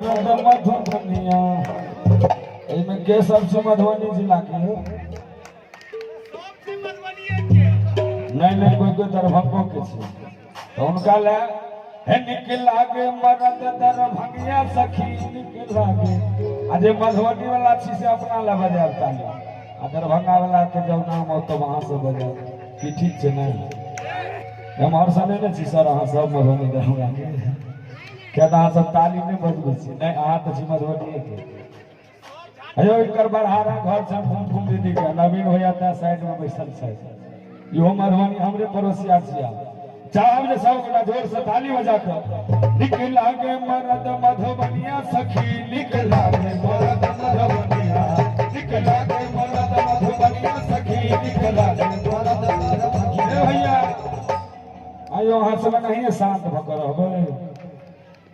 मधुबनिया इनमें के सबसे मधुबनी जिला के नहीं कोई दरभंगो के तो उनका ले निकल आगे मरद दरभंगिया सखी निकल आगे आज मधुबनी वाला चीज से अपना ला बजाता है दरभंगा वाला के जब नाम हो तो वहां से बजा कि ठीक है नहीं हम और समय ने छी सर अहाँ सब मधुबनी दरभंगा के क्या अहाँ सब ताली नहीं बजबै छी नहीं अहाँ तो छी मधुबनी के अयो इनकर बरहारा घर से घूम दीदी के नवीन हो जाता है साइड में बैठल छै यो मधुबनी हमरे पड़ोसिया छिया चाहब जे सब गोटा जोर से ताली बजा कर निकल आगे मरद मधुबनिया सखी निकल आगे मरद मधुबनिया निकल आगे मरद मधुबनिया सखी निकल आगे मरद मधुबनिया भैया आयो हंसब नहीं शांत भकर रहबै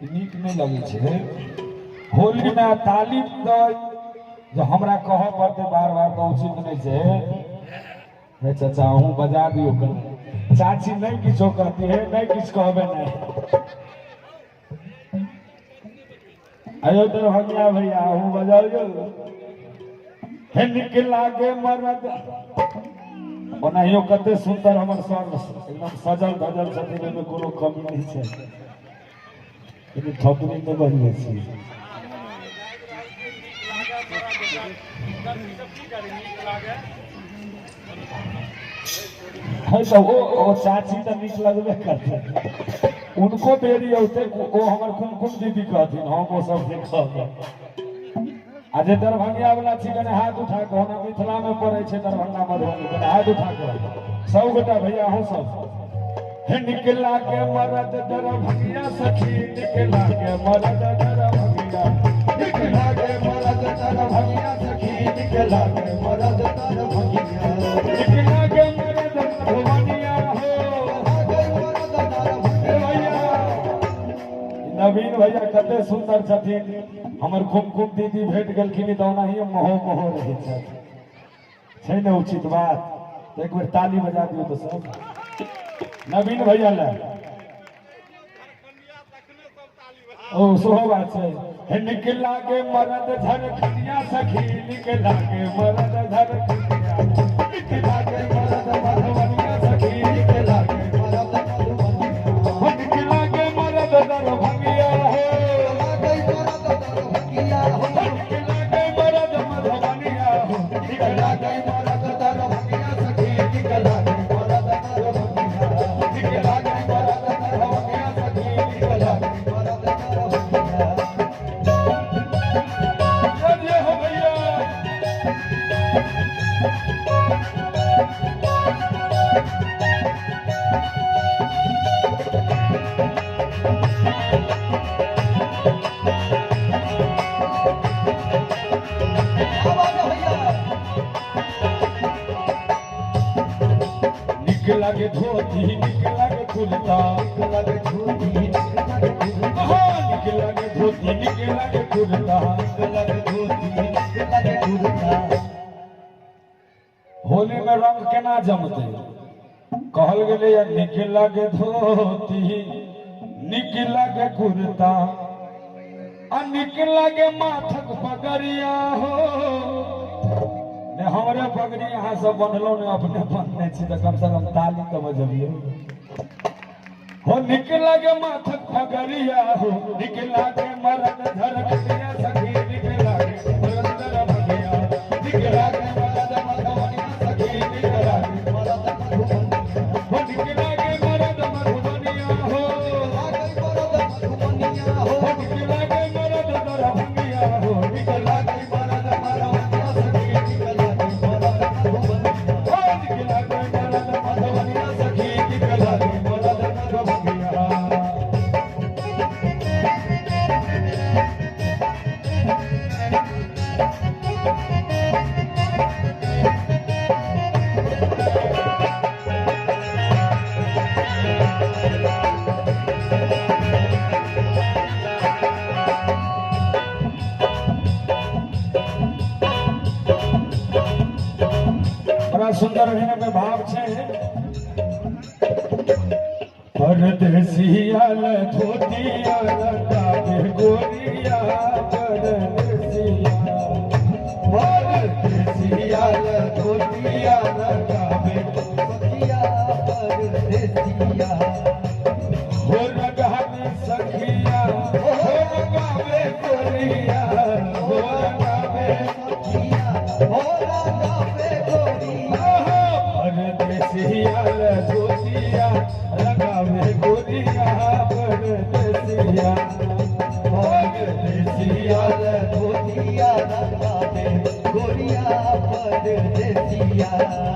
नीक नहीं लगे छे होली में ताली जो हमरा कह पड़ते बार बार तो उचित नहीं छे हे चाचा हूँ बजा दियो कर चाची नहीं किछो कहती है नहीं किछ कहबे नहीं आयो दरभंगिया भैया हूँ बजाइयो हे निकल आगे मरद ओनाहियो कते सुंदर हमर सर एकदम सजल धजल छथिन में कोनो कमी नहीं छै लेकिन ठकुरी तो बजबै छी है तो वो चाची तो नीक लगबे करते उनको बेरी होते वो हमर कुमकुम दीदी कहथिन हम वो सब देखब आज दरभंगिया वाला छी कने हाथ उठा के हम मिथिला में पड़े छे दरभंगा मधुबनी कने हाथ उठा के सब गोटा भैया हो सब हे निकला के मरद दरभंगिया सखी निकला के मरद दरभंगिया निकला के मरद दरभंगिया सखी निकला के मरद दरभंगिया निकला के मरद मधुबनिया हो भैया नवीन भैया कते सुंदर छथिन हमर कुमकुम दीदी भेट गेलखिन तो ओनाही मोह मोह रहे छै ने उचित बात एक बेर ताली बजा दियो तो सब नवीन भैया ले ओ सोहो बात है हे निकला के मरद झरखनिया सखी निकला के मरद झरखनिया निकला के मरद मधुबनिया सखी निकला के मरद मधुबनिया निकला के मरद दरभंगिया हो निकला के मरद मधुबनिया हो निकला के मरद दरभंगिया सखी निकला के मरद दरभंगिया निकला के मरद दरभंगिया सखी निकला के मरद दरभंगिया जय हो भैया निकला के धोती निकला के कुर्ता निकला के धोती निकला के कुर्ता निकला के धोती निकला के कुर्ता निकला के धोती निकला के कुर्ता होली में रंग केना जमते कहल गेले निकला के धोती निकला के कुर्ता आ निकला के माथक पगड़िया हो ने हमरे पगड़ी यहाँ सब बनलो ने अपने बनने छी तो कम से कम ताली तो बजबियो हो निकला के माथक पगड़िया हो निकला के मरद झरखनिया सखी निकला के मरद दरभंगिया निकला के मरद मधुबनिया सखी निकला के मरद मधुबनिया हो निकला के मरद मधुबनिया हो निकला के मरद दरभंगिया हो निकला के मरद मधुबनिया सखी निकला के मरद मधुबनिया हो निकला के मरद मधुबनिया सखी निकला के मरद मधुबनिया बड़ा सुंदर अभिनय में भाव छे परदेसिया धोतिया लगा गोरिया परदेसिया परदेसिया गोरिया लगावे सखिया परदेसिया हो लगावे सखिया हो लगावे गोरिया हो लगावे सखिया हो लगावे गोरिया परदेसिया गोरिया लगावे गोरिया परदेसिया परदेसिया गोरिया लगावे गोरिया परदेसिया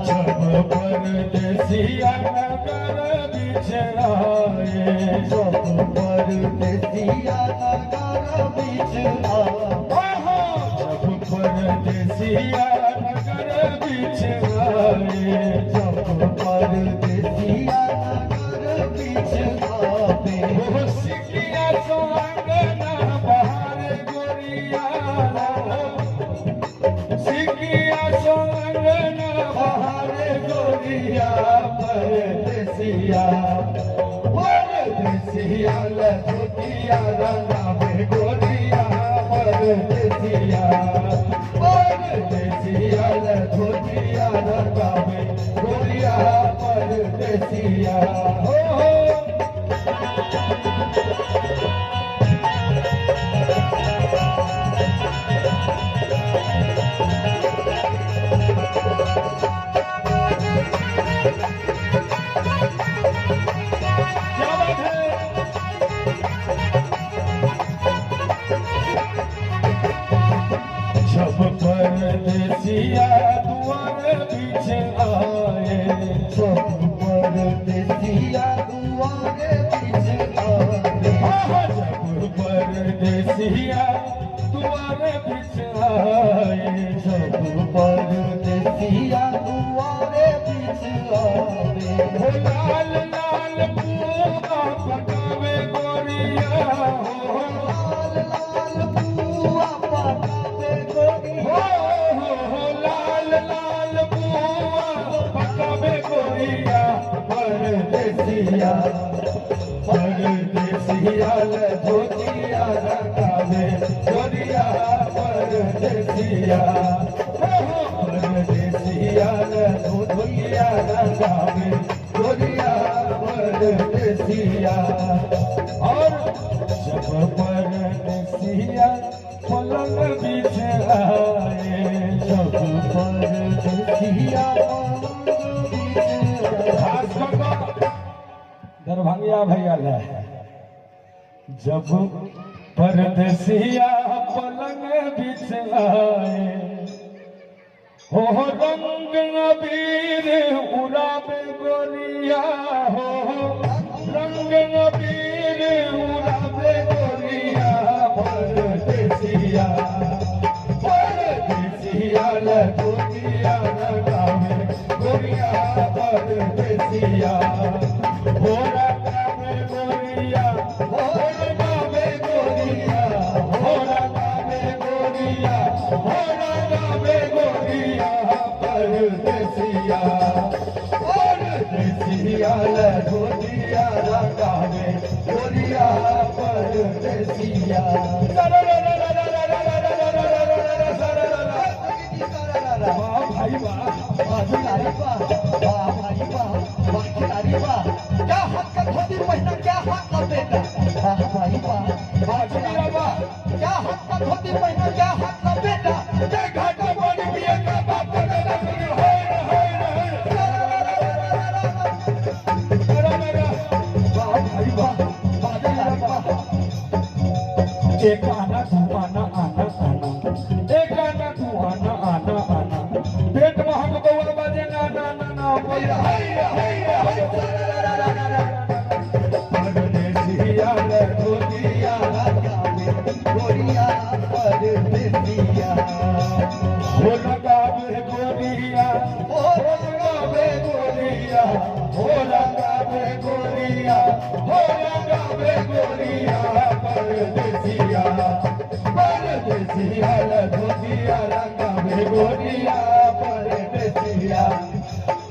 जब परदेसिया नगर बिछड़ाए सब परदेसिया नगर बीच आवा जब परदेसिया नगर बिछड़ाए सब परदेसिया नगर बीच आवे हो सिकिया सोंगना बहार गोरिया सिकिया सोंगना बहार गोरिया परदेसिया परदेसिया लखोटिया रंगावे गोरिया परदेसिया परदेसिया लखोटिया रंगावे गोरिया परदेसिया हो क्या बात है जब परदेसिया दुआर पीछे आए सब परदेसिया दुआरे बीच आवे जब परदेसिया दुआर पीछे आए सब परदेसिया दुआरे बीच आवे हो लाल लाल पूरा पकावे गोरिया हो लाल लाल बुआ पकावे गोरिया हो लाल लाल पूरा पकावे गोरिया परदेसिया परदेसिया लखोटिया रंगावे गोरिया परदेसिया परदेसिया लखोटिया रंगावे गोरिया परदेसिया और जब परदेसिया पलंग बिछ आए सब परदेसिया खास करके दरभंगिया भैया ले जब परदेसिया पलंग बिछ आए हो रंग अबीर उड़ावे गोरिया हो रंग अबीर उड़ावे गोरिया परदेसिया परदेसिया लखोटिया लगावे गोरिया परदेसिया हो लगावे गोरिया हो लगावे गोरिया हो लगावे गोरिया हो लगावे गोरिया परदेसिया परदेसिया लखोटिया लगावे गोरिया परदेसिया भाई क्या हक का धोती महीना क्या हक का बेटा भाई क्या हक का धोती महीना क्या हक का बेटा जय घाटा पानी पिए का बाप का दादा सुनी एक आना तू आना आना आना एक आना तू आना आना आना पेट महक बउआ बाजे ना ना ना ना बोल परदेसिया लखोटिया गोरिया परदेसिया हो लगावे गोरिया हो लगावे गोरिया हो लगावे गोरिया हो लगावे गोरिया परदेसिया परदेसिया लखोटिया लगावे गोरिया परदेसिया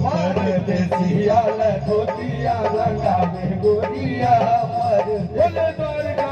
परदेसिया लखोटिया लगावे गोरिया परदेसिया